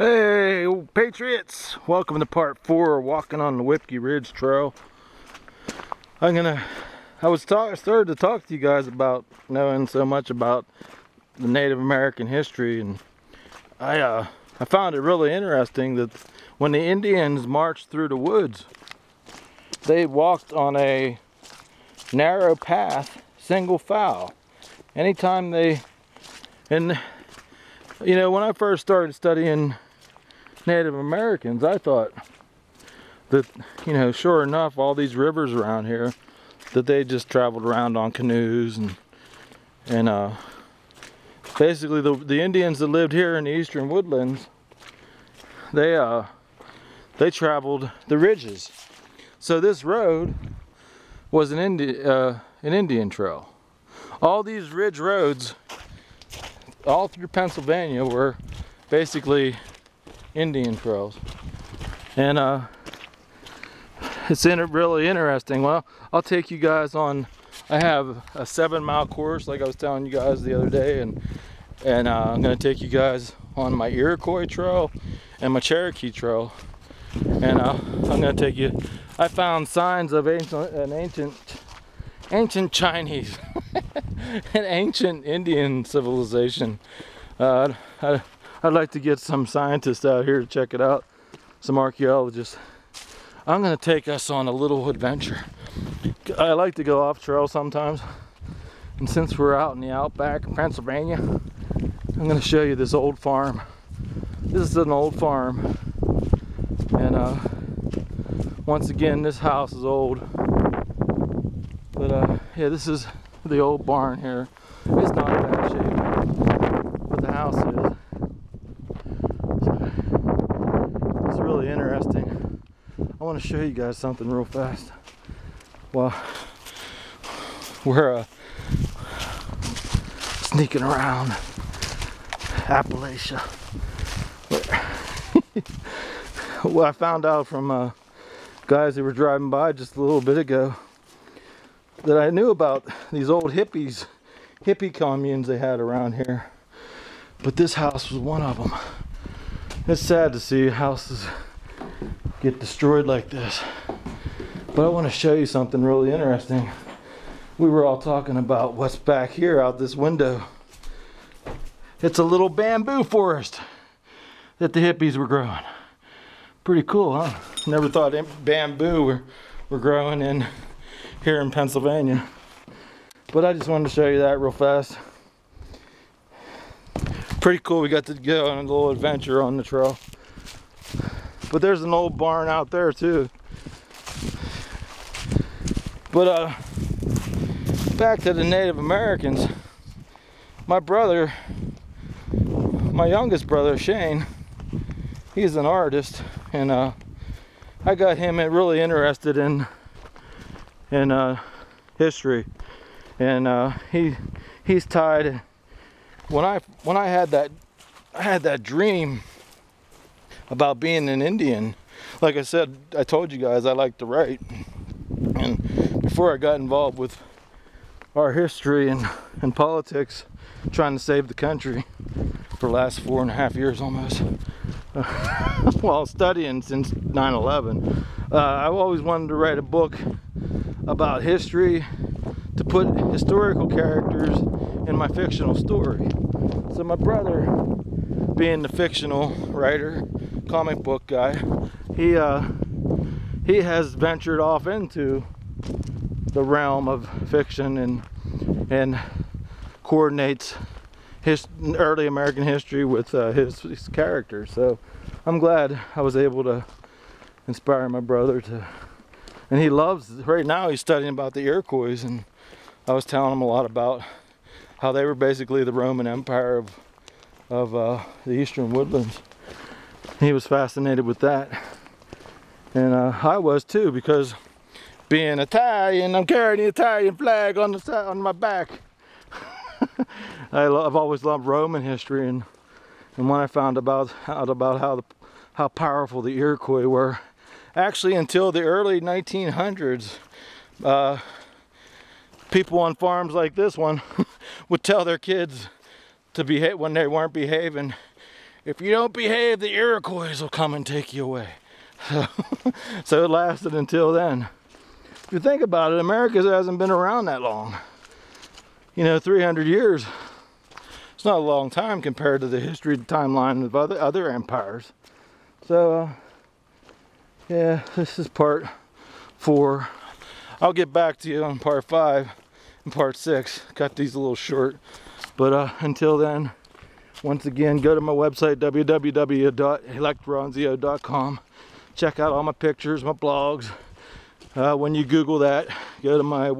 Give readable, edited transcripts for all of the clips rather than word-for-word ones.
Hey, Patriots! Welcome to part 4, walking on the Whipkey Ridge Trail. I started to talk to you guys about knowing so much about the Native American history, and I found it really interesting that when the Indians marched through the woods, they walked on a narrow path, single file. Anytime when I first started studying Native Americans, I thought that, sure enough, all these rivers around here, that they just traveled around on canoes, and basically the Indians that lived here in the eastern woodlands, they traveled the ridges. So this road was an Indian trail. All these ridge roads all through Pennsylvania were basically Indian trails, and it's really interesting. Well, I'll take you guys on. I have a 7-mile course, like I was telling you guys the other day, and I'm going to take you guys on my Iroquois trail and my Cherokee trail, and I'm going to take you. I found signs of ancient Chinese an ancient Indian civilization. I'd like to get some scientists out here to check it out, some archaeologists. I'm going to take us on a little adventure. I like to go off trail sometimes, and since we're out in the outback of Pennsylvania, I'm going to show you this old farm. This is an old farm, and once again, this house is old, but yeah, this is the old barn here. It's not in bad shape, but the house is. So, it's really interesting. I want to show you guys something real fast. Well, we're sneaking around Appalachia. Well, I found out from guys who were driving by just a little bit ago that I knew about these old hippie communes they had around here, but this house was one of them. It's sad to see houses get destroyed like this, but I want to show you something really interesting. We were all talking about what's back here out this window. It's a little bamboo forest that the hippies were growing. Pretty cool, huh? Never thought bamboo were growing in here in Pennsylvania, but I just wanted to show you that real fast. Pretty cool. We got to go on a little adventure on the trail, but there's an old barn out there too. But back to the Native Americans. My youngest brother Shane, he's an artist, and I got him really interested in history, and he's tied. When I had that dream about being an Indian, like I said, I told you guys I like to write, and before I got involved with our history and politics, trying to save the country for the last 4.5 years almost, while studying since 9/11, I've always wanted to write a book about history, to put historical characters in my fictional story. So my brother, being the fictional writer, comic book guy, he has ventured off into the realm of fiction and coordinates his early American history with his characters. So I'm glad I was able to inspire my brother to. And he loves, right now he's studying about the Iroquois, and I was telling him a lot about how they were basically the Roman Empire of the eastern woodlands. He was fascinated with that, and I was too, because being Italian, I'm carrying the Italian flag on my back. I've always loved Roman history, and when I found out about how powerful the Iroquois were, actually until the early 1900s, people on farms like this one would tell their kids to behave when they weren't behaving, if you don't behave, the Iroquois will come and take you away. So it lasted until then. If you think about it, America hasn't been around that long. You know, 300 years. It's not a long time compared to the history timeline of other empires. So, yeah, this is part 4. I'll get back to you on part 5 and part 6. Cut these a little short. But until then, once again, go to my website, www.electronzio.com. Check out all my pictures, my blogs. When you Google that, go to my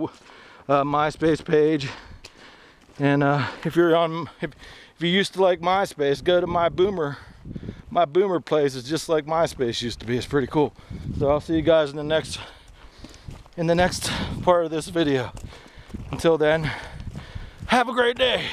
MySpace page. And if you used to like MySpace, go to my Boomer. My Boomer place is just like MySpace used to be. It's pretty cool. So I'll see you guys in the next part of this video. Until then, have a great day.